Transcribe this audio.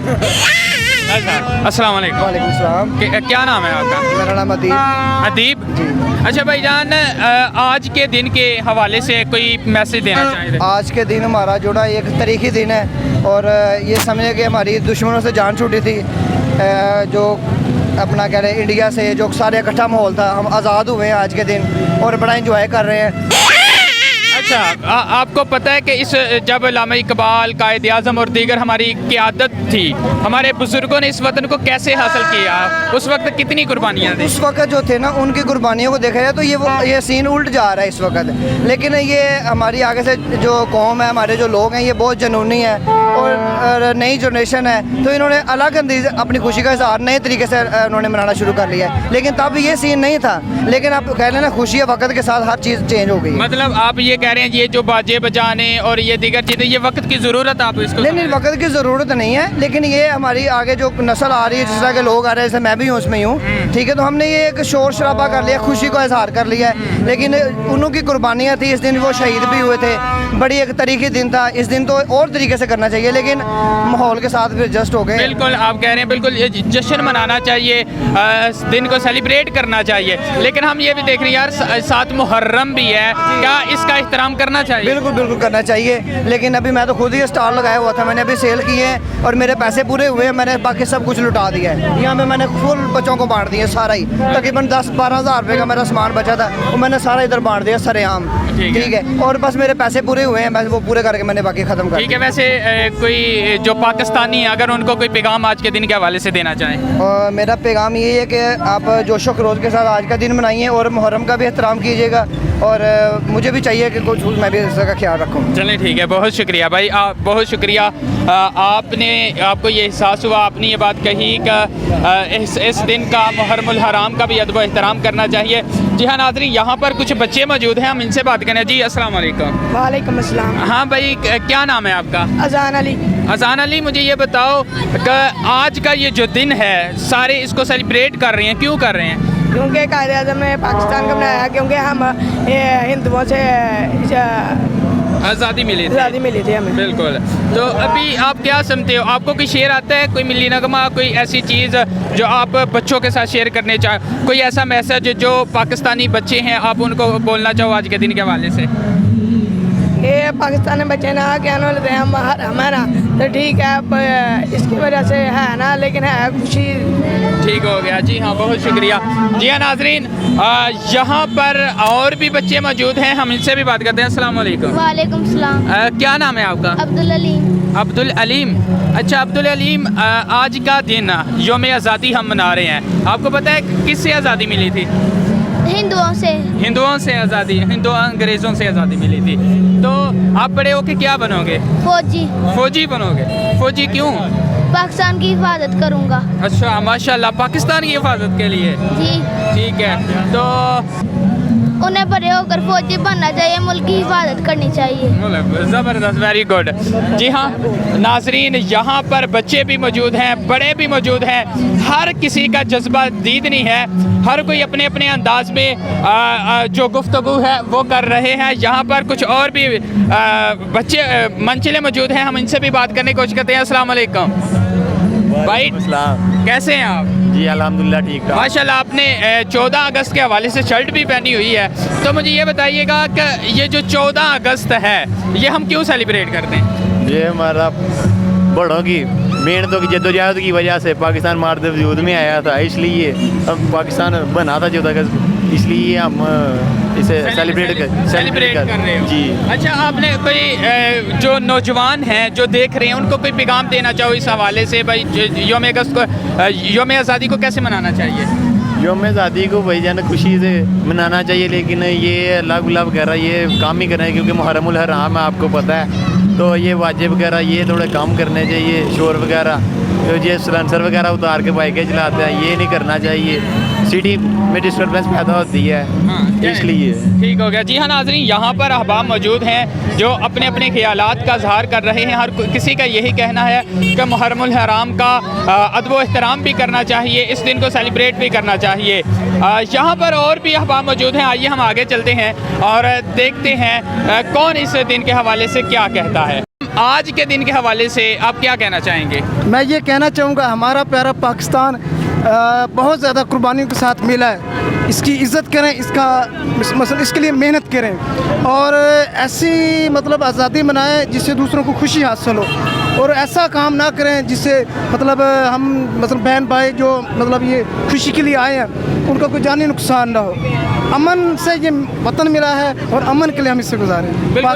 अच्छा, अस्सलाम वालेकुम। वालेकुम सलाम। क्या नाम है आपका? मेरा नाम अदीब। अदीब जी। अच्छा भाईजान, आज के दिन के हवाले से कोई मैसेज देना चाहिए? आज के दिन हमारा जो ना एक तारीखी दिन है और ये समझे कि हमारी दुश्मनों से जान छूटी थी, जो अपना कह रहे हैं इंडिया से जो सारे इकट्ठा माहौल था, हम आज़ाद हुए हैं आज के दिन और बड़ा इंजॉय कर रहे हैं। अच्छा, आपको पता है कि इस जब अल्लामा इकबाल, कायद आज़म और दीगर हमारी क़यादत थी, हमारे बुज़ुर्गों ने इस वतन को कैसे हासिल किया? उस वक्त कितनी कुर्बानियाँ दी? उस वक्त जो थे ना, उनकी कुर्बानियों को देखा जाए तो ये सीन उल्ट जा रहा है इस वक्त। लेकिन ये हमारी आगे से जो कौम है, हमारे जो लोग हैं, ये बहुत जनूनी है और नई जनरेशन है, तो इन्होंने अलग अंदाज अपनी खुशी का इज़हार नए तरीके से उन्होंने मनाना शुरू कर लिया है। लेकिन तब ये सीन नहीं था। लेकिन आप कह लेना खुशी वक्त के साथ हर चीज़ चेंज हो गई। मतलब आप ये कह रहे हैं ये जो बाजे बजाने और ये दीगर चीज़ें, ये वक्त की ज़रूरत, आप इसको नहीं, वक्त की ज़रूरत नहीं है, लेकिन ये हमारी आगे जो नस्ल आ रही है, जिस तरह के लोग आ रहे हैं, जैसे मैं भी हूँ उसमें हूँ, ठीक है, तो हमने ये एक शोर शराबा कर लिया, खुशी को इजहार कर लिया है। लेकिन उनकी कुर्बानियाँ थी, इस दिन वो शहीद भी हुए थे, बड़ी एक तारीखी दिन था। इस दिन तो और तरीके से करना चाहिए, लेकिन माहौल के साथ फिर एडजस्ट हो गए। बिल्कुल, आप कह रहे हैं बिल्कुल ये जश्न मनाना चाहिए, इस दिन को सेलिब्रेट करना चाहिए। लेकिन हम ये भी देख रहे हैं यार, साथ मुहर्रम भी है, क्या इसका एहतराम करना चाहिए? बिल्कुल बिल्कुल करना चाहिए। लेकिन अभी मैं तो खुद ही स्टॉल लगाया हुआ था, मैंने अभी सेल किए हैं और मेरे पैसे पूरे हुए हैं, मैंने बाकी सब कुछ लुटा दिया है। यहाँ पे मैंने फुल बच्चों को बांट दिया सारा ही, तकरीबन 10-12 हज़ार रुपये का मेरा सामान बचा था, वो मैंने सारा इधर बांट दिया सरेआम। ठीक है, और बस मेरे पैसे पूरे हुए हैं, मैं वो पूरे करके मैंने बाकी ख़त्म कर। ठीक है, वैसे कोई जो पाकिस्तानी है, अगर उनको कोई पैगाम आज के दिन के हवाले से देना चाहें? मेरा पैगाम ये है कि आप जोशो खरोश के साथ आज का दिन मनाइए और मुहर्रम का भी एहतराम कीजिएगा, और मुझे भी चाहिए कि कुछ मैं भी इसका ख्याल रखूँ। चलें, ठीक है, बहुत शुक्रिया भाई, आप बहुत शुक्रिया। आपको ये एहसास हुआ, आपने ये बात कही कि इस दिन का मुहर्रमुल हराम का भी अदब एहतराम करना चाहिए। जी हाँ नाज़रीन, यहाँ पर कुछ बच्चे मौजूद हैं, हम इनसे बात करें। जी अस्सलाम वालेकुम। वालेकुम अस्सलाम। हाँ भाई, क्या नाम है आपका? अजान अली। अजान अली, मुझे ये बताओ कि आज का ये जो दिन है, सारे इसको सेलिब्रेट कर रहे हैं, क्यों कर रहे हैं? क्योंकि कायद आज़म ने पाकिस्तान को बनाया, क्योंकि हम हिंदुओं से आज़ादी मिली थी हमें। बिल्कुल। तो अभी आप क्या समझते हो, आपको कोई शेर आता है, कोई मिली नगमा, कोई ऐसी चीज़ जो आप बच्चों के साथ शेयर करने चाहो, कोई ऐसा मैसेज जो पाकिस्तानी बच्चे हैं आप उनको बोलना चाहो आज के दिन के हवाले से? ये पाकिस्तान में बच्चे ना क्या बोलते हैं हमारा, तो ठीक है, अब इसकी वजह से है ना, लेकिन है खुशी। ठीक हो गया। जी हाँ, बहुत शुक्रिया। जी हाँ नाज़रीन, यहाँ पर और भी बच्चे मौजूद हैं, हम इनसे भी बात करते हैं। अस्सलाम वालेकुम। वालेकुम सलाम। क्या नाम है आपका? अब्दुल अलीम। अब्दुल अलीम। अच्छा अब्दुल अलीम, आज का दिन यौम आज़ादी हम मना रहे हैं, आपको पता है किससे आज़ादी मिली थी? हिंदुओं से आज़ादी, अंग्रेज़ों से आज़ादी मिली थी। तो आप बड़े होके क्या बनोगे? फौजी बनोगे। फौजी क्यों? पाकिस्तान की हिफाजत करूँगा। अच्छा, माशाल्लाह, पाकिस्तान की हिफाजत के लिए। जी ठीक है, तो उन्हें बड़े होकर फौजी बनना चाहिए, मुल्क की हिफाजत करनी चाहिए। ज़बरदस्त, वेरी गुड। जी हाँ नाजरीन, यहाँ पर बच्चे भी मौजूद हैं, बड़े भी मौजूद हैं, हर किसी का जज्बा दीदनी है, हर कोई अपने अपने अंदाज में जो गुफ्तगू है वो कर रहे हैं। यहाँ पर कुछ और भी बच्चे मंचले मौजूद हैं, हम इनसे भी बात करने की कोशिश करते हैं। अस्सलाम वालेकुम भाई, कैसे हैं आप? जी अल्हम्दुलिल्लाह ठीक ठाक। माशाल्लाह, आपने 14 अगस्त के हवाले से शर्ट भी पहनी हुई है, तो मुझे ये बताइएगा कि ये जो 14 अगस्त है, ये हम क्यों सेलिब्रेट करते हैं? ये हमारा बड़ों की मेहनतों की जद्दोजहद की वजह से पाकिस्तान मारते वजूद में आया था, इसलिए हम पाकिस्तान बना था 14 अगस्त, इसलिए हम इसे सेलिब्रेट कर रहे हो। जी। अच्छा, आपने कोई जो नौजवान हैं जो देख रहे हैं, उनको कोई पैगाम देना चाहो इस हवाले से? भाई यौम अगस्त को, यौम आज़ादी को कैसे मनाना चाहिए? यौम आज़ादी को भाईजान खुशी से मनाना चाहिए, लेकिन ये लव वगैरह ये काम ही कर रहे हैं, क्योंकि मुहर्रमुल हराम है, आपको पता है, तो ये वाजिब वगैरह ये थोड़े काम करने चाहिए। शोर वगैरह, तो ये सलेंसर वगैरह उतार के बाइकें चलाते हैं, ये नहीं करना चाहिए, सिटी में डिस्टर्बेंस पैदा होती है। हाँ, इसलिए ठीक हो गया। जी हाँ नाज़रीन, यहाँ पर अहबाब मौजूद हैं जो अपने अपने ख्यालात का इज़हार कर रहे हैं। हर किसी का यही कहना है कि मुहर्रमुल हराम का अदब एहतराम भी करना चाहिए, इस दिन को सेलिब्रेट भी करना चाहिए। यहाँ पर और भी अहबाब मौजूद हैं, आइए हम आगे चलते हैं और देखते हैं कौन इस दिन के हवाले से क्या कहता है। آج کے دن کے حوالے سے آپ کیا کہنا چاہیں گے؟ میں یہ کہنا چاہوں گا ہمارا پیارا پاکستان بہت زیادہ قربانیوں کے ساتھ ملا ہے. اس کی عزت کریں, اس کا مثلا اس کے لیے محنت کریں اور ایسی مطلب آزادی منائیں جس سے دوسروں کو خوشی حاصل ہو, اور ایسا کام نہ کریں جس سے مطلب ہم مطلب بہن بھائی جو مطلب یہ خوشی کے لیے آئے ہیں ان کا کوئی جانی نقصان نہ ہو. امن سے یہ وطن ملا ہے اور امن کے لیے ہم اس سے گزاریں. بالکل.